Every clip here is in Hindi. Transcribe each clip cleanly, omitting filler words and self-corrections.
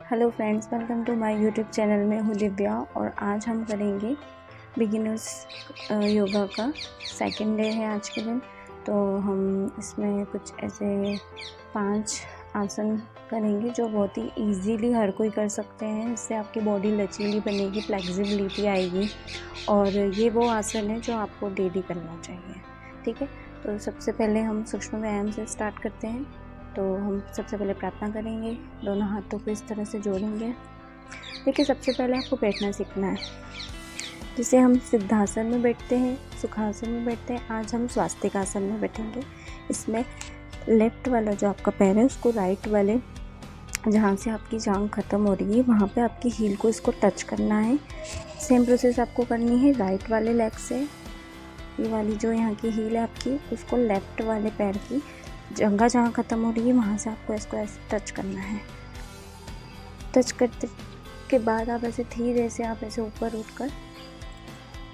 Hello friends, welcome to my YouTube channel. में हूँ दिव्या और आज हम करेंगे बिगिनर्स योगा का सेकंड डे है आज के दिन। तो हम इसमें कुछ ऐसे 5 आसन करेंगे जो बहुत ही इजीली हर कोई कर सकते हैं। इससे आपकी बॉडी लचीली बनेगी, फ्लेक्सिबिलिटी आएगी और ये वो आसन है जो आपको डेली करना चाहिए। ठीक है, तो सबसे पहले हम सूक्ष्म व्यायाम से स्टार्ट करते हैं। तो हम सबसे पहले प्रार्थना करेंगे, दोनों हाथों को इस तरह से जोड़ेंगे। देखिए, सबसे पहले आपको बैठना सीखना है। जिसे हम सिद्धासन में बैठते हैं, सुखासन में बैठते हैं, आज हम स्वास्तिक आसन में बैठेंगे। इसमें लेफ्ट वाला जो आपका पैर है उसको राइट वाले जहाँ से आपकी जांघ ख़त्म हो रही है वहाँ पे आपकी हील को इसको टच करना है। सेम प्रोसेस आपको करनी है राइट वाले लेग से। ये वाली जो यहाँ की हील है आपकी, उसको लेफ्ट वाले पैर की जंघा जहाँ ख़त्म हो रही है वहाँ से आपको इसको ऐसे टच करना है। टच करते के बाद आप ऐसे धीरे से आप ऐसे ऊपर उठकर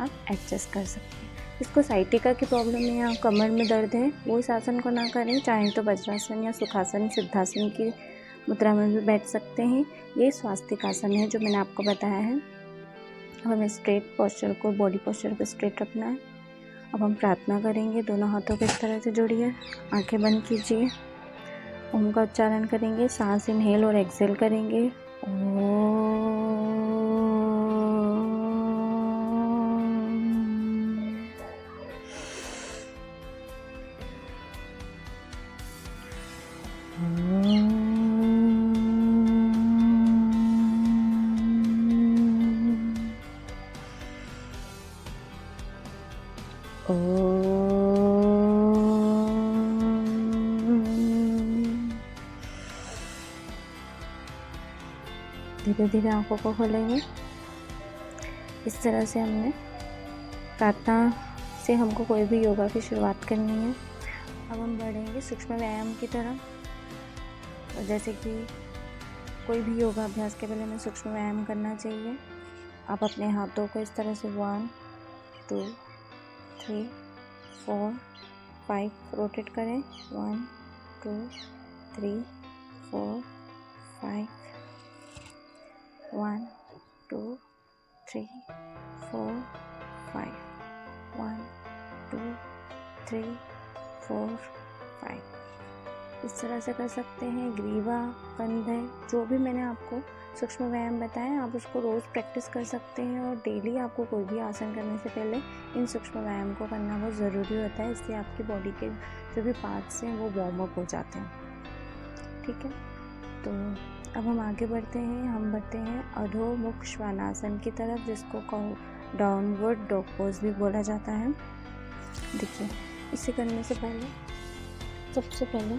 आप एडजस्ट कर सकते हैं। इसको साइटिका की प्रॉब्लम है या कमर में दर्द है वो इस आसन को ना करें, चाहे तो वज्रासन या सुखासन सिद्धासन की मुद्रा में भी बैठ सकते हैं। ये स्वास्तिक आसन है जो मैंने आपको बताया है। अब हमें स्ट्रेट पोस्चर को, बॉडी पोस्चर को स्ट्रेट रखना है। अब हम प्रार्थना करेंगे, दोनों हाथों को इस तरह से जोड़िए, आंखें बंद कीजिए, ओम का उच्चारण करेंगे, सांस इनहेल और एक्सेल करेंगे। धीरे धीरे आंखों को खोलेंगे। इस तरह से हमने प्रार्थना से हमको कोई भी योगा की शुरुआत करनी है। अब हम बढ़ेंगे सूक्ष्म व्यायाम की तरफ। जैसे कि कोई भी योगा अभ्यास के पहले हमें सूक्ष्म व्यायाम करना चाहिए। आप अपने हाथों को इस तरह से 1 2 3 4 5 रोटेट करें। 1 2 3 4 5 1 2 3 4 5 1 2 3 4 5 इस तरह से कर सकते हैं। ग्रीवा, कंधे, जो भी मैंने आपको सूक्ष्म व्यायाम बताया आप उसको रोज़ प्रैक्टिस कर सकते हैं। और डेली आपको कोई भी आसन करने से पहले इन सूक्ष्म व्यायाम को करना बहुत ज़रूरी होता है। इससे आपकी बॉडी के जो भी पार्ट्स हैं वो वार्म अप हो जाते हैं। ठीक है, तो अब हम आगे बढ़ते हैं। हम बढ़ते हैं अधोमुख श्वानासन की तरफ, जिसको डाउनवर्ड डॉग पोज भी बोला जाता है। देखिए, इसे करने से पहले सबसे पहले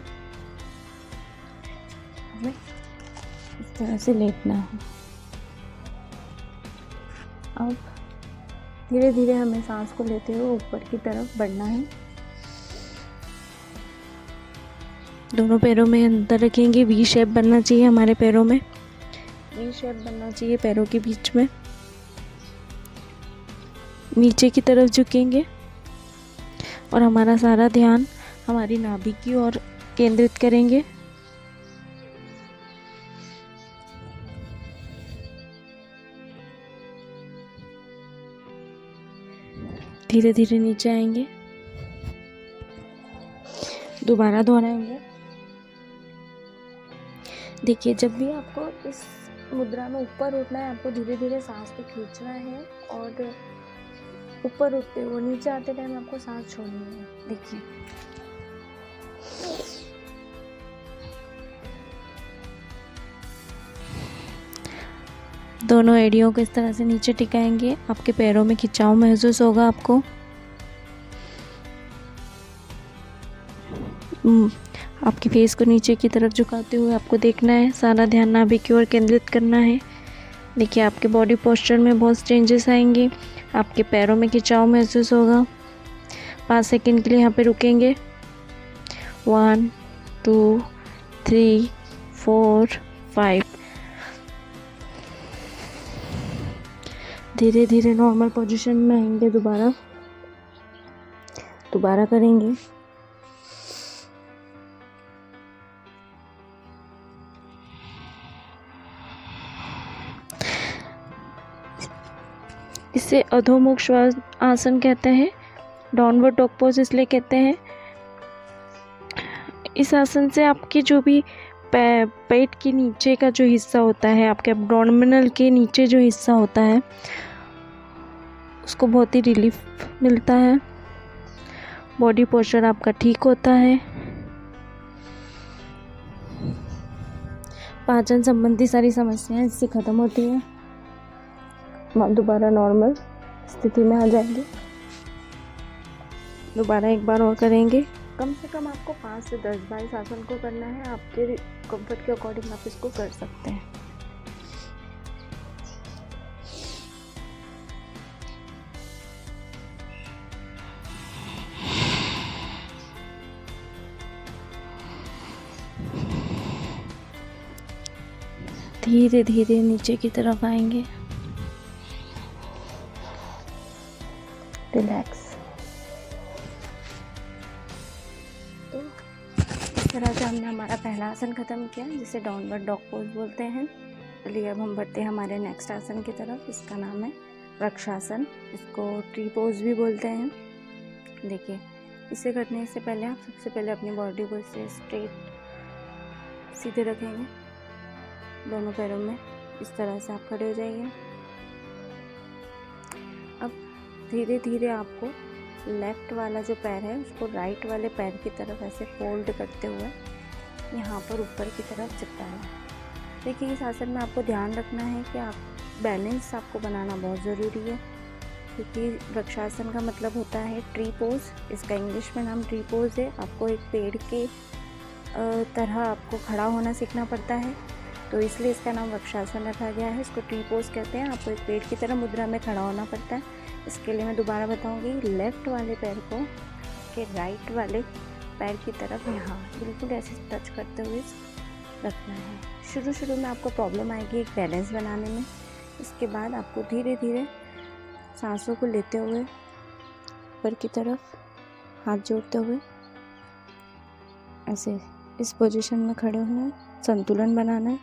हमें इस तरह से लेटना है। अब धीरे धीरे हमें सांस को लेते हुए ऊपर की तरफ बढ़ना है। दोनों पैरों में अंदर रखेंगे। वी शेप बनना चाहिए हमारे पैरों में, वी शेप बनना चाहिए पैरों के बीच में। नीचे की तरफ झुकेंगे और हमारा सारा ध्यान हमारी नाभि की ओर केंद्रित करेंगे। धीरे धीरे नीचे आएंगे, दोबारा दोहराएंगे। देखिए, जब भी आपको इस मुद्रा में ऊपर उठना है आपको धीरे धीरे सांस को खींचना है और ऊपर उठते हुए नीचे आते टाइम आपको सांस छोड़नी है। देखिए, दोनों एड़ियों को इस तरह से नीचे टिकाएंगे। आपके पैरों में खिंचाव महसूस होगा आपको। आपके फेस को नीचे की तरफ झुकाते हुए आपको देखना है, सारा ध्यान नाभि की ओर केंद्रित करना है। देखिए, आपके बॉडी पोस्चर में बहुत चेंजेस आएंगे। आपके पैरों में खिंचाव महसूस होगा। 5 सेकंड के लिए यहाँ पे रुकेंगे। 1 2 3 4 5 धीरे धीरे नॉर्मल पोजीशन में आएंगे। दोबारा करेंगे। इसे अधोमुख श्वास आसन कहते हैं। डाउनवर्ड डॉग पोज इसलिए कहते हैं। इस आसन से आपकी जो भी पेट के नीचे का जो हिस्सा होता है, आपके एब्डोमिनल के नीचे जो हिस्सा होता है, उसको बहुत ही रिलीफ मिलता है। बॉडी पोस्चर आपका ठीक होता है। पाचन संबंधी सारी समस्याएं इससे ख़त्म होती हैं। हम दोबारा नॉर्मल स्थिति में आ जाएंगे। दोबारा एक बार और करेंगे। कम से कम आपको 5 से 10 बार इस आसन को करना है। आपके कंफर्ट के अकॉर्डिंग आप इसको कर सकते हैं। धीरे धीरे नीचे की तरफ आएंगे। रिलैक्स। तो इस तरह से हमने हमारा पहला आसन ख़त्म किया, जिसे डाउनवर्ड डॉग पोज बोलते हैं। चलिए अब हम बढ़ते हैं हमारे नेक्स्ट आसन की तरफ। इसका नाम है वृक्षासन। इसको ट्री पोज भी बोलते हैं। देखिए, इसे करने से पहले आप सबसे पहले अपनी बॉडी को इसे स्ट्रेट सीधे रखेंगे। दोनों पैरों में इस तरह से आप खड़े हो जाइए। अब धीरे धीरे आपको लेफ़्ट वाला जो पैर है उसको राइट वाले पैर की तरफ ऐसे फोल्ड करते हुए यहाँ पर ऊपर की तरफ चिपकाना है। देखिए, इस आसन में आपको ध्यान रखना है कि आप बैलेंस आपको बनाना बहुत ज़रूरी है, क्योंकि वृक्षासन का मतलब होता है ट्री पोज। इसका इंग्लिश में नाम ट्री पोज है। आपको एक पेड़ के तरह आपको खड़ा होना सीखना पड़ता है, तो इसलिए इसका नाम वृक्षासन रखा गया है। इसको ट्री पोज कहते हैं। आपको एक पेड़ की तरह मुद्रा में खड़ा होना पड़ता है। इसके लिए मैं दोबारा बताऊंगी। लेफ़्ट वाले पैर को के राइट वाले पैर की तरफ यहाँ बिल्कुल ऐसे टच करते हुए रखना है। शुरू में आपको प्रॉब्लम आएगी एक बैलेंस बनाने में। इसके बाद आपको धीरे धीरे सांसों को लेते हुए ऊपर की तरफ हाथ जोड़ते हुए ऐसे इस पोजीशन में खड़े होना है, संतुलन बनाना है।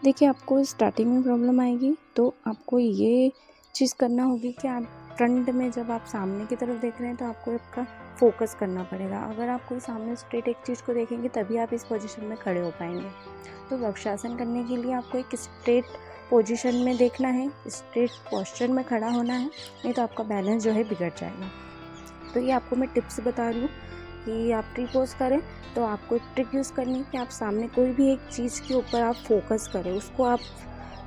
देखिए, आपको स्टार्टिंग में प्रॉब्लम आएगी तो आपको ये चीज़ करना होगी कि आप फ्रंट में जब आप सामने की तरफ देख रहे हैं तो आपको आपका फोकस करना पड़ेगा। अगर आप कोई सामने स्ट्रेट एक चीज़ को देखेंगे तभी आप इस पोजीशन में खड़े हो पाएंगे। तो वृक्षासन करने के लिए आपको एक स्ट्रेट पोजीशन में देखना है, स्ट्रेट पोस्चर में खड़ा होना है, नहीं तो आपका बैलेंस जो है बिगड़ जाएगा। तो ये आपको मैं टिप्स बता रही हूँ कि आप ट्री पोज करें तो आपको एक ट्रिक यूज़ करनी है कि आप सामने कोई भी एक चीज़ के ऊपर आप फोकस करें, उसको आप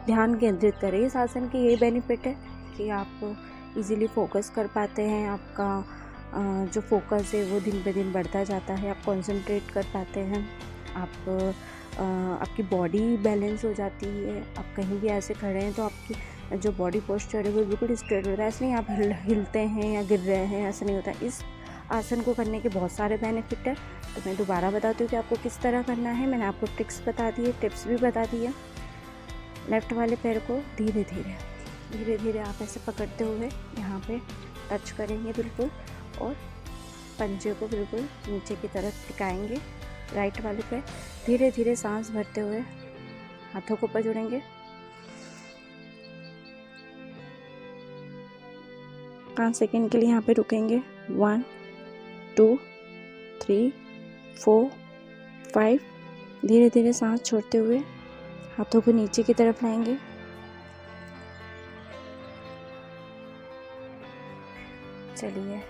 ध्यान केंद्रित करें। इस आसन की ये बेनिफिट है कि आप इजीली फोकस कर पाते हैं। आपका जो फोकस है वो दिन पे दिन बढ़ता जाता है। आप कंसंट्रेट कर पाते हैं। आपकी बॉडी बैलेंस हो जाती है। आप कहीं भी ऐसे खड़े हैं तो आपकी जो बॉडी पोस्चर है वो बिल्कुल स्ट्रेट होता है। ऐसे नहीं आप हिलते हैं या गिर रहे हैं, ऐसा नहीं होता। इस आसन को करने के बहुत सारे बेनिफिट है। तो मैं दोबारा बताती हूँ कि आपको किस तरह करना है। मैंने आपको ट्रिक्स बता दी है, टिप्स भी बता दी है। लेफ़्ट वाले पैर को धीरे धीरे आप ऐसे पकड़ते हुए यहाँ पे टच करेंगे बिल्कुल, और पंजे को बिल्कुल नीचे की तरफ टिकाएंगे। राइट वाले पैर धीरे धीरे सांस भरते हुए हाथों को ऊपर जोड़ेंगे। 5 सेकेंड के लिए यहाँ पे रुकेंगे। 1 2 3 4 5। धीरे धीरे सांस छोड़ते हुए हाथों को नीचे की तरफ लाएंगे। चलिए,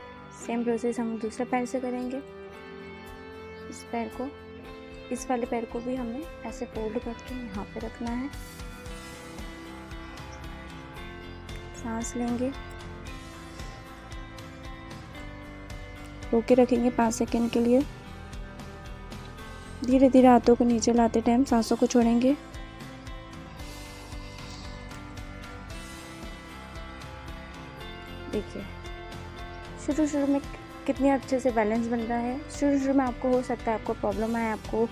सेम प्रोसेस हम दूसरे पैर से करेंगे। इस वाले पैर को भी हमें ऐसे फोल्ड करके यहाँ पे रखना है। सांस लेंगे, रोक के रखेंगे 5 सेकेंड के लिए। धीरे धीरे हाथों को नीचे लाते टाइम सांसों को छोड़ेंगे। देखिए, शुरू में कितने अच्छे से बैलेंस बन रहा है। शुरू में आपको हो सकता है आपको प्रॉब्लम आए, आपको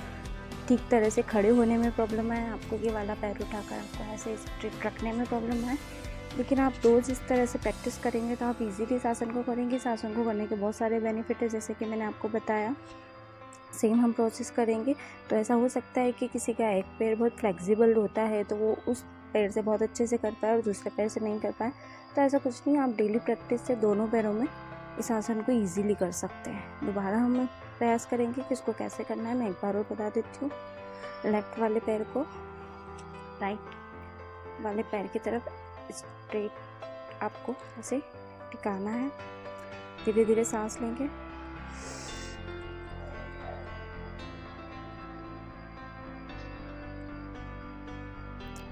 ठीक तरह से खड़े होने में प्रॉब्लम आए, आपको ये वाला पैर उठाकर आपको ऐसे स्ट्रेट रखने में प्रॉब्लम आए। लेकिन आप रोज़ इस तरह से प्रैक्टिस करेंगे तो आप इजीली इस आसन को करेंगे। इस आसन को करने के बहुत सारे बेनिफिट है, जैसे कि मैंने आपको बताया। सेम हम प्रोसेस करेंगे तो ऐसा हो सकता है कि किसी का एक पैर बहुत फ्लेक्सिबल होता है तो वो उस पैर से बहुत अच्छे से कर पाए और दूसरे पैर से नहीं कर पाए, तो ऐसा कुछ नहीं, आप डेली प्रैक्टिस से दोनों पैरों में इस आसन को ईजीली कर सकते हैं। दोबारा हम प्रयास करेंगे कि इसको कैसे करना है। मैं एक बार और बता देती हूँ। लेफ्ट वाले पैर को राइट वाले पैर की तरफ स्ट्रेट आपको ऐसे टिकाना है। धीरे धीरे सांस लेंगे।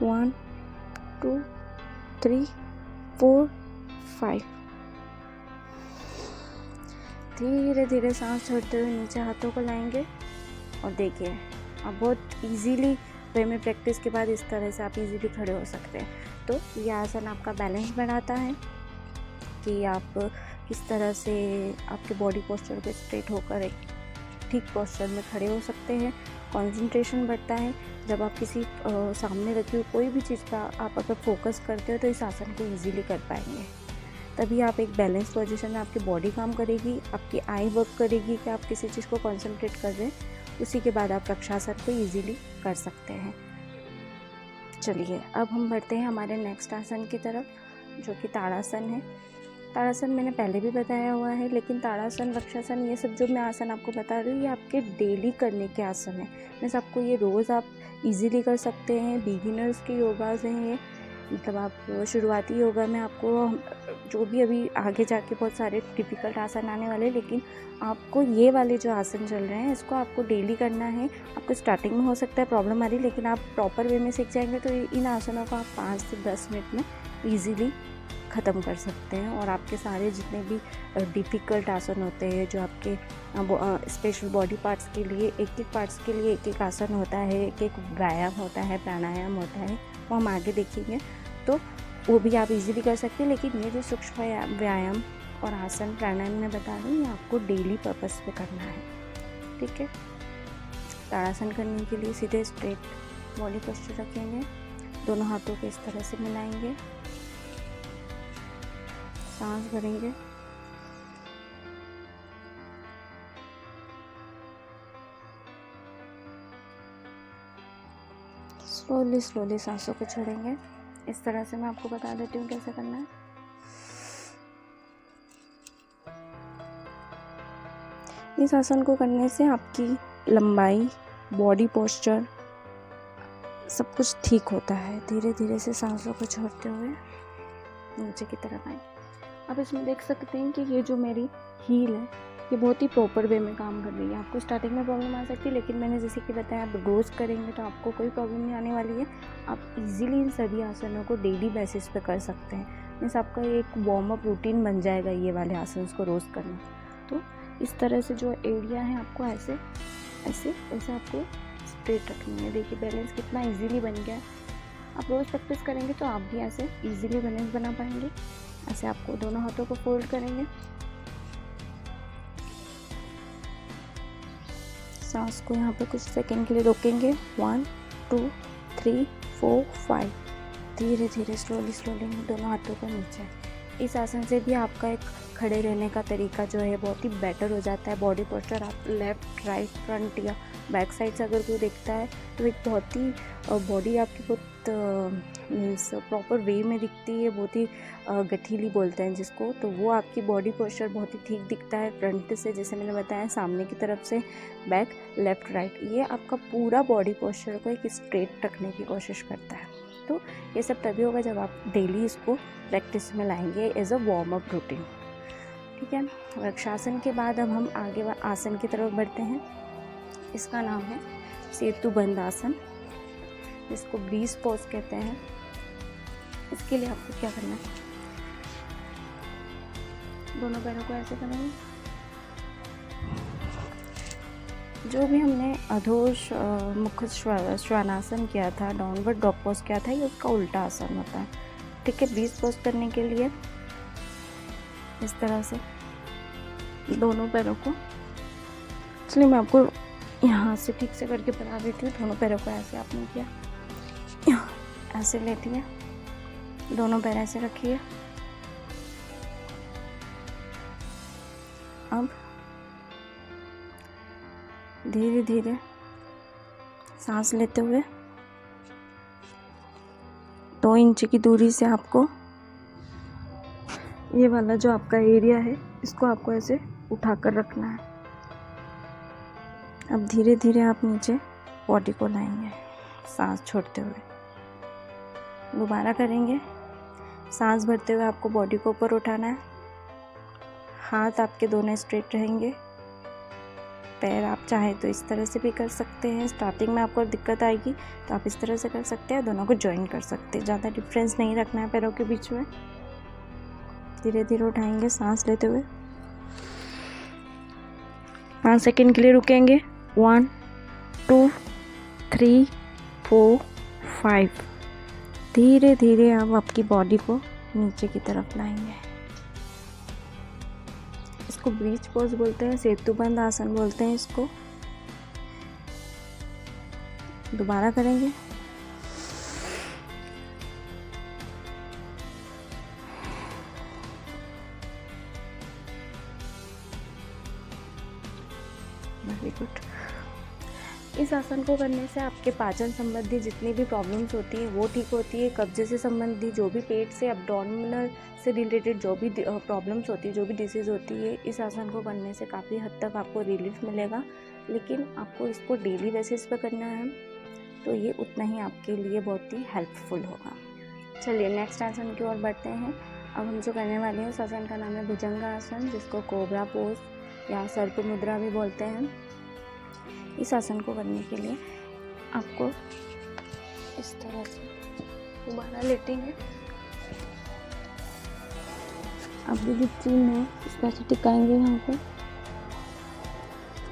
One, two, three, four, 5। धीरे धीरे सांस छोड़ते हुए नीचे हाथों को लाएंगे और देखिए आप बहुत इजीली वे में प्रैक्टिस के बाद इस तरह से आप इजीली खड़े हो सकते हैं। तो ये आसन आपका बैलेंस बढ़ाता है कि आप किस तरह से आपके बॉडी पोस्चर को स्ट्रेट होकर एक ठीक पोस्चर में खड़े हो सकते हैं। कंसंट्रेशन बढ़ता है। जब आप किसी सामने रखी हुई कोई भी चीज़ का आप अगर फोकस करते हो तो इस आसन को इजीली कर पाएंगे। तभी आप एक बैलेंस पोजीशन में आपकी बॉडी काम करेगी, आपकी आई वर्क करेगी कि आप किसी चीज़ को कंसंट्रेट कर रहे हैं। उसी के बाद आप वृक्षासन को इजीली कर सकते हैं। चलिए अब हम बढ़ते हैं हमारे नेक्स्ट आसन की तरफ, जो कि ताड़ासन है। ताड़ासन मैंने पहले भी बताया हुआ है, लेकिन ताड़ासन, वृक्षासन, ये सब जो मैं आसन आपको बता रही हूँ ये आपके डेली करने के आसन है। मीन्स आपको ये रोज़ आप इजीली कर सकते हैं। बिगिनर्स के योगाज़ हैं ये, मतलब आप शुरुआती योगा में आपको जो भी अभी आगे जाके बहुत सारे डिफ़िकल्ट आसन आने वाले, लेकिन आपको ये वाले जो आसन चल रहे हैं इसको आपको डेली करना है। आपको स्टार्टिंग में हो सकता है प्रॉब्लम आ रही, लेकिन आप प्रॉपर वे में सीख जाएंगे तो इन आसनों को आप 5 से 10 मिनट में ईजीली ख़त्म कर सकते हैं। और आपके सारे जितने भी डिफ़िकल्ट आसन होते हैं जो आपके स्पेशल बॉडी पार्ट्स के लिए, एक एक पार्ट्स के लिए एक एक आसन होता है, एक एक व्यायाम होता है, प्राणायाम होता है, वो हम आगे देखेंगे, तो वो भी आप इजीली कर सकते हैं। लेकिन ये जो सूक्ष्म व्यायाम और आसन प्राणायाम में बता रही हूँ ये आपको डेली पर्पस पे करना है, ठीक है। ताड़ासन करने के लिए सीधे स्ट्रेट बॉडी पोस्चर रखेंगे, दोनों हाथों को इस तरह से मिलाएंगे, सांस भरेंगे, स्लोली स्लोली सांसों को छोड़ेंगे। इस तरह से मैं आपको बता देती हूँ कैसे करना है। इस आसन को करने से आपकी लंबाई, बॉडी पोस्चर सब कुछ ठीक होता है। धीरे धीरे से सांसों को छोड़ते हुए नीचे की तरफ आए। आप इसमें देख सकते हैं कि ये जो मेरी हील है ये बहुत ही प्रॉपर वे में काम कर रही है। आपको स्टार्टिंग में प्रॉब्लम आ सकती है, लेकिन मैंने जैसे कि बताया आप रोज़ करेंगे तो आपको कोई प्रॉब्लम नहीं आने वाली है। आप इजीली इन सभी आसनों को डेली बेसिस पे कर सकते हैं। मीन्स आपका एक वार्म अप रूटीन बन जाएगा ये वाले आसन को रोज़ करना। तो इस तरह से जो एरिया है आपको ऐसे ऐसे ऐसे आपको स्ट्रेट रखनी है। देखिए बैलेंस कितना ईजीली बन गया। आप रोज़ प्रैक्टिस करेंगे तो आप भी ऐसे ईजीली बैलेंस बना पाएंगे। ऐसे आपको दोनों हाथों को फोल्ड करेंगे, सांस को यहाँ पे कुछ सेकंड के लिए रोकेंगे। 1, 2, 3, 4, 5। धीरे धीरे स्लोली स्लोली दोनों हाथों को नीचे। इस आसन से भी आपका एक खड़े रहने का तरीका जो है बहुत ही बेटर हो जाता है। बॉडी पोस्चर आप लेफ्ट, राइट, फ्रंट या बैक साइड से अगर कोई देखता है तो एक बहुत ही बॉडी आपकी बहुत मीन्स प्रॉपर वे में दिखती है, बहुत ही गठीली बोलते हैं जिसको, तो वो आपकी बॉडी पोस्चर बहुत ही ठीक दिखता है। फ्रंट से जैसे मैंने बताया, सामने की तरफ से बैक, लेफ्ट, राइट, ये आपका पूरा बॉडी पोस्चर को एक स्ट्रेट रखने की कोशिश करता है। तो ये सब तभी होगा जब आप डेली इसको प्रैक्टिस में लाएंगे as a warm up routine, ठीक है। वृक्षासन के बाद अब हम आगे आसन की तरफ बढ़ते हैं। इसका नाम है सेतुबंध आसन, जिसको ब्रीज पोज कहते हैं। इसके लिए आपको क्या करना है, दोनों पैरों को ऐसे करेंगे। जो भी हमने अधोष मुख श्वानासन किया था, डाउनवर्ड डॉग पोज किया था, ये उसका उल्टा आसन होता है, ठीक है। ब्रीज पोज करने के लिए इस तरह से दोनों पैरों को, इसलिए मैं आपको यहाँ से ठीक से करके बता देती हूँ। दोनों पैरों को ऐसे आपने किया, ऐसे लेटिए, दोनों पैर ऐसे रखिए। अब धीरे धीरे सांस लेते हुए 2 इंच की दूरी से आपको ये वाला जो आपका एरिया है इसको आपको ऐसे उठाकर रखना है। अब धीरे धीरे आप नीचे बॉडी को लाएंगे सांस छोड़ते हुए। दोबारा करेंगे। सांस भरते हुए आपको बॉडी को ऊपर उठाना है। हाथ आपके दोनों स्ट्रेट रहेंगे। पैर आप चाहे तो इस तरह से भी कर सकते हैं। स्टार्टिंग में आपको दिक्कत आएगी तो आप इस तरह से कर सकते हैं, दोनों को ज्वाइन कर सकते हैं। ज़्यादा डिफरेंस नहीं रखना है पैरों के बीच में। धीरे धीरे उठाएंगे सांस लेते हुए। 5 सेकेंड के लिए रुकेंगे। 1 2 3 4 5। धीरे धीरे आप आपकी बॉडी को नीचे की तरफ लाएंगे। इसको ब्रीच पोज बोलते हैं, सेतुबंद आसन बोलते हैं इसको। दोबारा करेंगे। Very good. इस आसन को करने से आपके पाचन संबंधी जितनी भी प्रॉब्लम्स होती हैं वो ठीक होती है। कब्जे से संबंधी जो भी पेट से एब्डोमिनल से रिलेटेड जो भी प्रॉब्लम्स होती है, जो भी डिसीज़ होती है, इस आसन को करने से काफ़ी हद तक आपको रिलीफ मिलेगा। लेकिन आपको इसको डेली बेसिस पर करना है तो ये उतना ही आपके लिए बहुत ही हेल्पफुल होगा। चलिए नेक्स्ट आसन की ओर बढ़ते हैं। अब हम जो करने वाले हैं उस आसन का नाम है भुजंगासन, जिसको कोबरा पोज या सर्प मुद्रा भी बोलते हैं। इस आसन को करने के लिए आपको इस तरह से दोबारा लेटेंगे। अब जो चीन है इस तरह से टिकाएंगे यहाँ पे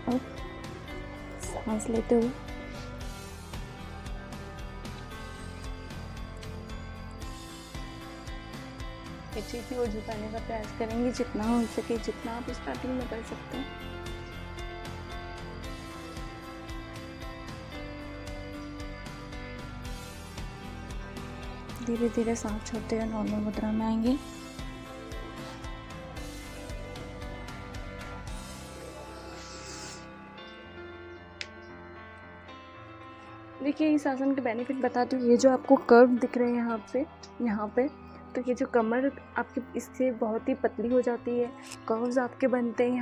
और सांस लेते हुए पीछे की ओर झुकाने का प्रयास करेंगे जितना हो सके, जितना आप स्टार्टिंग में कर सकते हैं। धीरे धीरे सांस छोड़ते हुए नॉर्मल मुद्रा में आएंगे। देखिए इस आसन के बेनिफिट बताती हूँ। ये जो आपको कर्व दिख रहे हैं यहाँ पे तो ये जो कमर आपकी इससे बहुत ही पतली हो जाती है। कर्व्स आपके बनते हैं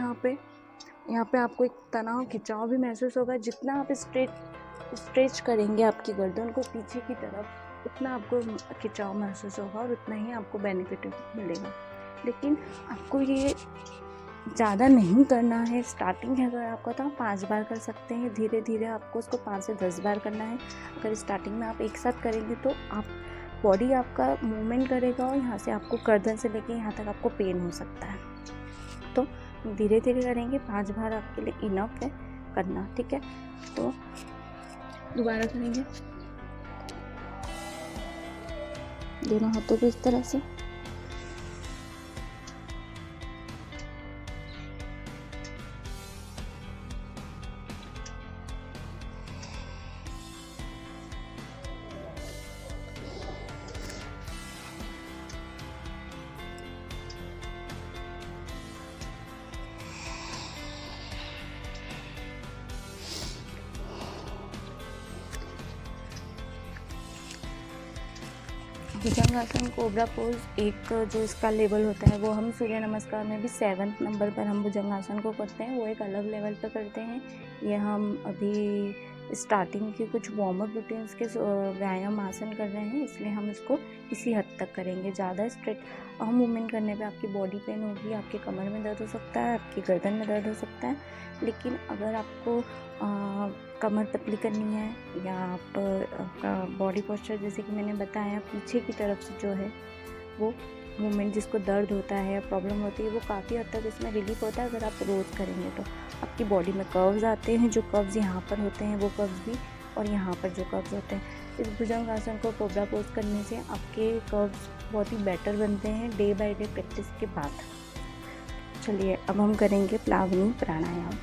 यहाँ पे आपको एक तनाव खिंचाव भी महसूस होगा। जितना आप स्ट्रेच करेंगे आपकी गर्दन को पीछे की तरफ, उतना आपको खिंचाव महसूस होगा और उतना ही आपको बेनिफिट मिलेगा। लेकिन आपको ये ज़्यादा नहीं करना है। स्टार्टिंग है अगर आपका तो आप 5 बार कर सकते हैं। धीरे धीरे आपको उसको 5 से 10 बार करना है। अगर स्टार्टिंग में आप एक साथ करेंगे तो आप बॉडी आपका मूवमेंट करेगा और यहाँ से आपको गर्दन से लेके यहाँ तक आपको पेन हो सकता है। तो धीरे धीरे करेंगे। 5 बार आपके लिए इनफ है करना, ठीक है। तो दोबारा करेंगे दोनों हाथों को इस तरह से। भुजंगासन कोबरा पोज एक जो इसका लेवल होता है वो हम सूर्य नमस्कार में भी 7वें नंबर पर हम भुजंगासन को करते हैं। वो एक अलग लेवल पर करते हैं। ये हम अभी स्टार्टिंग की कुछ वार्म अप रूटीन्स के व्यायाम आसन कर रहे हैं, इसलिए हम इसको इसी हद तक करेंगे। ज़्यादा स्ट्रेट मूवमेंट करने पे आपकी बॉडी पेन होगी, आपके कमर में दर्द हो सकता है, आपकी गर्दन में दर्द हो सकता है। लेकिन अगर आपको कमर पतली करनी है या आपका बॉडी पोस्चर जैसे कि मैंने बताया पीछे की तरफ से जो है वो मूवमेंट जिसको दर्द होता है या प्रॉब्लम होती है वो काफ़ी हद तक इसमें रिलीफ होता है। अगर आप रोज़ करेंगे तो आपकी बॉडी में कर्व्स आते हैं। जो कर्व्स यहाँ पर होते हैं वो कर्व्स भी और यहाँ पर जो कर्व्स होते हैं, इस भुजंगासन को कोबरा पोज करने से आपके कर्व्स बहुत ही बेटर बनते हैं डे बाय डे प्रैक्टिस के बाद। चलिए अब हम करेंगे प्लावनी प्राणायाम।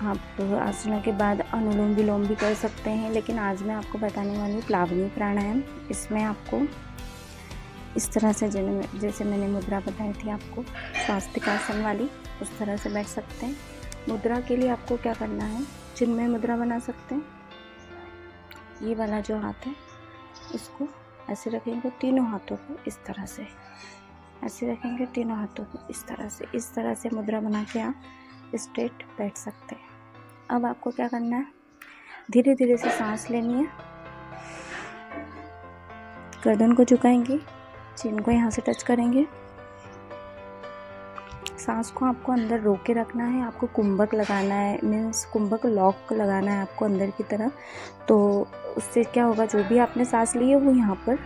आप आसनों के बाद अनुलोम विलोम भी कर सकते हैं, लेकिन आज मैं आपको बताने वाली हूँ प्लावनी प्राणायाम। इसमें आपको इस तरह से जैसे मैंने मुद्रा बताई थी आपको स्वास्तिकासन वाली, उस तरह से बैठ सकते हैं। मुद्रा के लिए आपको क्या करना है, चिन्मय मुद्रा बना सकते हैं। ये वाला जो हाथ है इसको ऐसे रखेंगे, तीनों हाथों को इस तरह से ऐसे रखेंगे, तीनों हाथों को इस तरह से मुद्रा बना के आप स्ट्रेट बैठ सकते हैं। अब आपको क्या करना है, धीरे धीरे से सांस लेनी है, गर्दन को झुकाएंगे, चिन को यहाँ से टच करेंगे, सांस को आपको अंदर रोक के रखना है। आपको कुंभक लगाना है, मीन्स कुंभक लॉक लगाना है आपको अंदर की तरफ। तो उससे क्या होगा, जो भी आपने सांस ली है वो यहाँ पर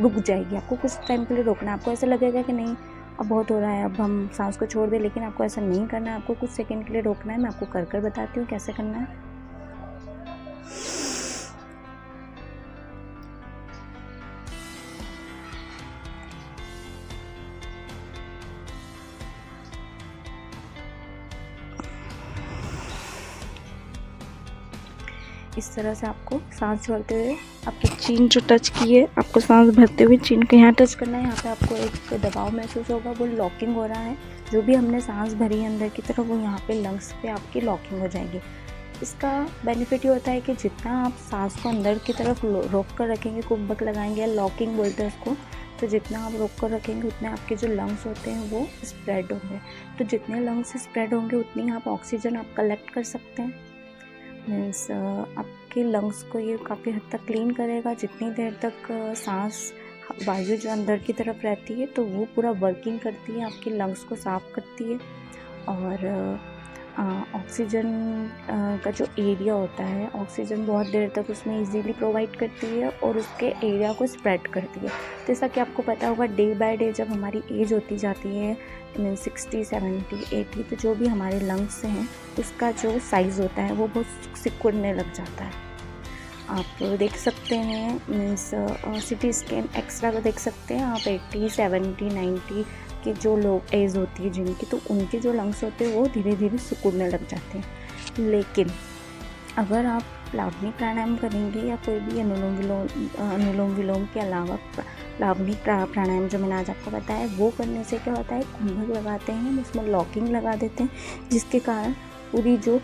रुक जाएगी। आपको कुछ टाइम के लिए रोकना है। आपको ऐसा लगेगा कि नहीं अब बहुत हो रहा है, अब हम सांस को छोड़ दें, लेकिन आपको ऐसा नहीं करना है। आपको कुछ सेकंड के लिए रोकना है। मैं आपको कर कर बताती हूँ कैसे करना है। इस तरह से आपको सांस छोड़ते हुए आपकी चीन जो टच की है, आपको सांस भरते हुए चीन को यहाँ टच करना है। यहाँ पे आपको एक दबाव महसूस होगा, वो लॉकिंग हो रहा है। जो भी हमने सांस भरी है अंदर की तरफ, वो यहाँ पे लंग्स पे आपकी लॉकिंग हो जाएगी। इसका बेनिफिट ये होता है कि जितना आप सांस को अंदर की तरफ रोक कर रखेंगे, कुंभक लगाएंगे या लॉकिंग बोलते हैं उसको, तो जितना आप रोक कर रखेंगे उतने आपके जो लंग्स होते हैं वो स्प्रेड होंगे। तो जितने लंग्स स्प्रेड होंगे उतनी आप ऑक्सीजन आप कलेक्ट कर सकते हैं। मीन्स आपके लंग्स को ये काफ़ी हद तक क्लीन करेगा। जितनी देर तक सांस वायु जो अंदर की तरफ रहती है तो वो पूरा वर्किंग करती है, आपके लंग्स को साफ़ करती है। और ऑक्सीजन का जो एरिया होता है, ऑक्सीजन बहुत देर तक उसमें इजीली प्रोवाइड करती है और उसके एरिया को स्प्रेड करती है। जैसा कि आपको पता होगा, डे बाय डे जब हमारी एज होती जाती है, मीन 60, 70, 80, तो जो भी हमारे लंग्स हैं उसका जो साइज़ होता है वो बहुत सिकुड़ने लग जाता है। आप देख सकते हैं, मीन्स सिटी स्कैन एक्सरा को देख सकते हैं आप। 80, 70, 90 के जो लोग एज होती है जिनकी, तो उनके जो लंग्स होते हैं वो धीरे धीरे सिकुड़ने लग जाते हैं। लेकिन अगर आप प्लावनी प्राणायाम करेंगे या कोई भी अनुलोम विलोम के अलावा प्लावनी प्राणायाम जो मैंने आज आपको बताया, वो करने से क्या होता है, कुंभक लगाते हैं, उसमें लॉकिंग लगा देते हैं, जिसके कारण पूरी जो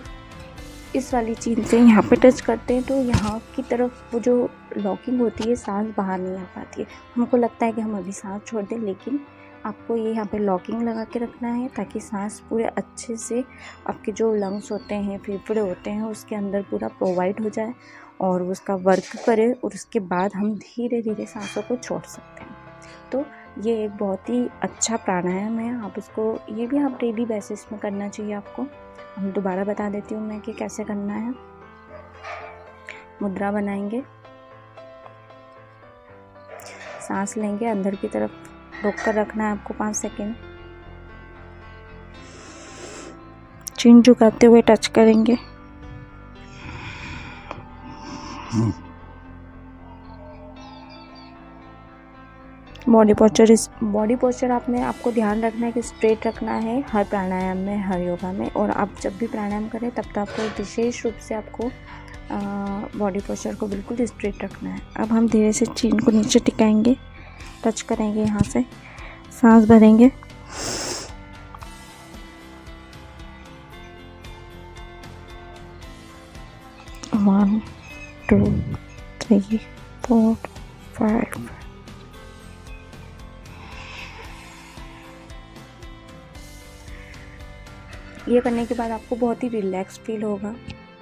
इस वाली चीज़ से यहाँ पे टच करते हैं तो यहाँ की तरफ वो जो लॉकिंग होती है, सांस बाहर नहीं आ पाती है। हमको लगता है कि हम अभी सांस छोड़ दें, लेकिन आपको ये यहाँ पे लॉकिंग लगा के रखना है ताकि सांस पूरे अच्छे से आपके जो लंग्स होते हैं, फेफड़े होते हैं, उसके अंदर पूरा प्रोवाइड हो जाए और उसका वर्क करे, और उसके बाद हम धीरे धीरे सांसों को छोड़ सकते हैं। तो ये एक बहुत ही अच्छा प्राणायाम है। आप इसको, ये भी आप डेली बेसिस में करना चाहिए आपको। हम दोबारा बता देती हूँ मैं कि कैसे करना है। मुद्रा बनाएंगे, सांस लेंगे, अंदर की तरफ रोक कर रखना है आपको 5 सेकेंड। चिन झुकाते हुए टच करेंगे। बॉडी पोस्चर आपको ध्यान रखना है कि स्ट्रेट रखना है हर प्राणायाम में, हर योगा में। और आप जब भी प्राणायाम करें तब तक आपको विशेष रूप से आपको बॉडी पोस्चर को बिल्कुल स्ट्रेट रखना है। अब हम धीरे से चीन को नीचे टिकाएंगे, टच करेंगे, यहाँ से सांस भरेंगे, वन, 2, 3, 4, 5। ये करने के बाद आपको बहुत ही रिलैक्स फील होगा,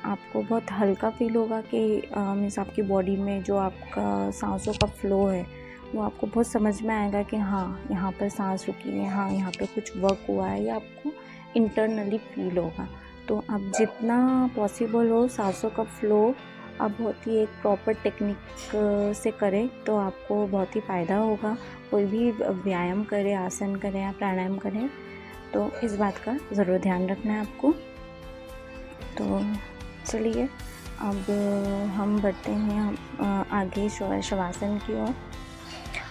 आपको बहुत हल्का फील होगा कि मीन्स आपकी बॉडी में जो आपका सांसों का फ्लो है वो आपको बहुत समझ में आएगा कि हाँ यहाँ पर सांस रुकी है, हाँ यहाँ पे कुछ वर्क हुआ है, ये आपको इंटरनली फील होगा। तो आप जितना पॉसिबल हो सांसों का फ्लो आप बहुत ही एक प्रॉपर टेक्निक से करें तो आपको बहुत ही फ़ायदा होगा। कोई भी व्यायाम करें, आसन करें या प्राणायाम करें तो इस बात का ज़रूर ध्यान रखना है आपको। तो चलिए अब हम बढ़ते हैं आगे शवासन की ओर।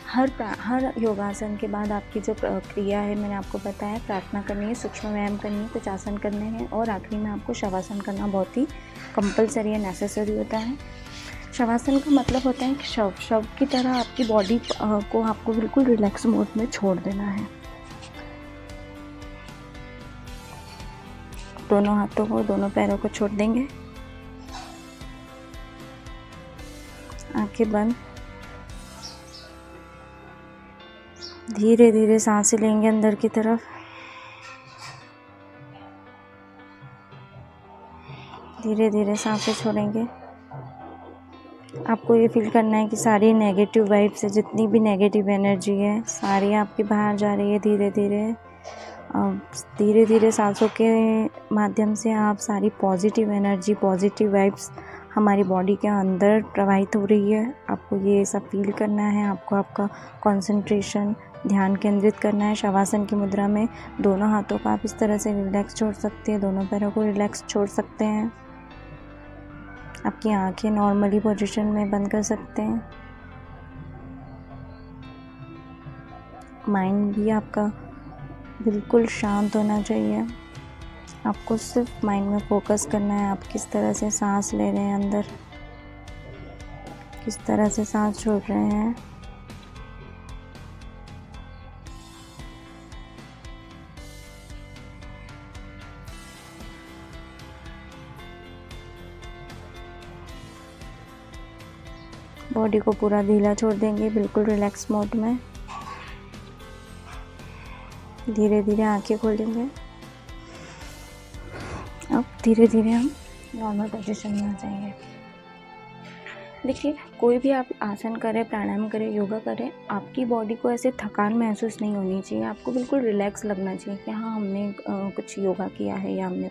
हर योगासन के बाद आपकी जो क्रिया है, मैंने आपको बताया, प्रार्थना करनी है, सूक्ष्म व्यायाम करनी है, कुछ आसन करने हैं और आखिरी में आपको शवासन करना बहुत ही कंपलसरी है, नेसेसरी होता है। शवासन का मतलब होता है कि शव की तरह आपकी बॉडी को आपको बिल्कुल रिलैक्स मोड में छोड़ देना है। दोनों हाथों को, दोनों पैरों को छोड़ देंगे, आंखें बंद, धीरे धीरे सांसें लेंगे अंदर की तरफ, धीरे धीरे सांसें छोड़ेंगे। आपको ये फील करना है कि सारी नेगेटिव वाइब्स है, जितनी भी नेगेटिव एनर्जी है सारी आपकी बाहर जा रही है धीरे धीरे। धीरे धीरे सांसों के माध्यम से आप सारी पॉजिटिव एनर्जी, पॉजिटिव वाइब्स हमारी बॉडी के अंदर प्रवाहित हो रही है। आपको ये सब फील करना है। आपको आपका कंसंट्रेशन, ध्यान केंद्रित करना है शवासन की मुद्रा में। दोनों हाथों को आप इस तरह से रिलैक्स छोड़ सकते हैं, दोनों पैरों को रिलैक्स छोड़ सकते हैं। आपकी आंखें नॉर्मली पोजीशन में बंद कर सकते हैं। माइंड भी आपका बिल्कुल शांत होना चाहिए। आपको सिर्फ माइंड में फोकस करना है। आप किस तरह से सांस ले रहे हैं अंदर, किस तरह से सांस छोड़ रहे हैं। बॉडी को पूरा ढीला छोड़ देंगे, बिल्कुल रिलैक्स मोड में। धीरे धीरे आंखें खोलेंगे। अब धीरे धीरे हम नॉर्मल पोजीशन में आ जाएंगे। देखिए, कोई भी आप आसन करें, प्राणायाम करें, योगा करें, आपकी बॉडी को ऐसे थकान महसूस नहीं होनी चाहिए। आपको बिल्कुल रिलैक्स लगना चाहिए कि हाँ, हमने कुछ योगा किया है या हमने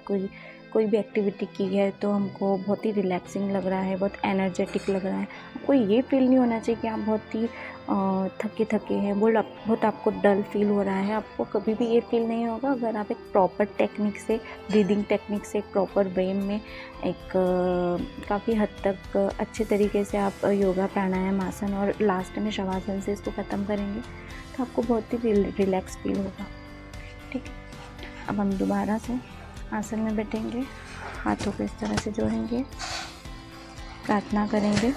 कोई भी एक्टिविटी की है तो हमको बहुत ही रिलैक्सिंग लग रहा है, बहुत एनर्जेटिक लग रहा है। आपको ये फील नहीं होना चाहिए कि आप बहुत ही थके हैं, बहुत आपको डल फील हो रहा है। आपको कभी भी ये फील नहीं होगा अगर आप एक प्रॉपर टेक्निक से, ब्रीदिंग टेक्निक से, एक प्रॉपर वे में, एक काफ़ी हद तक अच्छे तरीके से आप योगा, प्राणायाम, आसन और लास्ट में शवासन से इसको ख़त्म करेंगे तो आपको बहुत ही रिलैक्स फील होगा। ठीक है, अब हम दोबारा से आसन में बैठेंगे, हाथों को इस तरह से जोड़ेंगे, प्रार्थना करेंगे।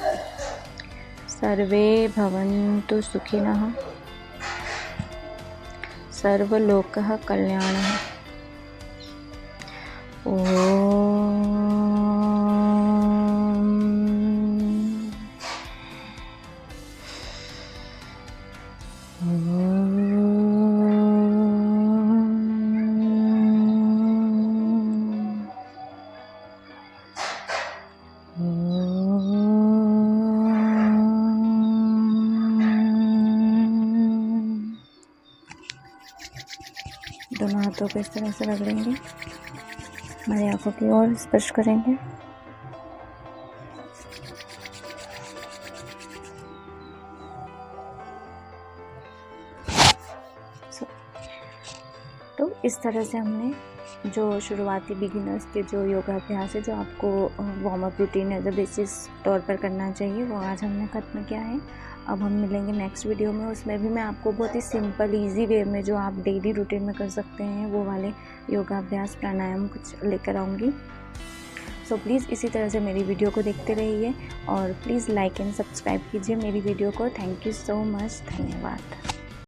सर्वे भवन्तु सुखिनः, सर्वलोकः कल्याणः। दोनों हाथों को इस तरह से रगड़ेंगे, हमारी आंखों की ओर स्पर्श करेंगे। तो इस तरह से हमने जो शुरुआती बिगिनर्स के जो योगाभ्यास है, जो आपको warm up routine as a basis तौर पर करना चाहिए, वो आज हमने ख़त्म किया है। अब हम मिलेंगे नेक्स्ट वीडियो में। उसमें भी मैं आपको बहुत ही सिंपल ईजी वे में जो आप डेली रूटीन में कर सकते हैं वो वाले योगाभ्यास, प्राणायाम कुछ लेकर आऊँगी। सो प्लीज़ इसी तरह से मेरी वीडियो को देखते रहिए और प्लीज़ लाइक एंड सब्सक्राइब कीजिए मेरी वीडियो को। थैंक यू सो मच, धन्यवाद।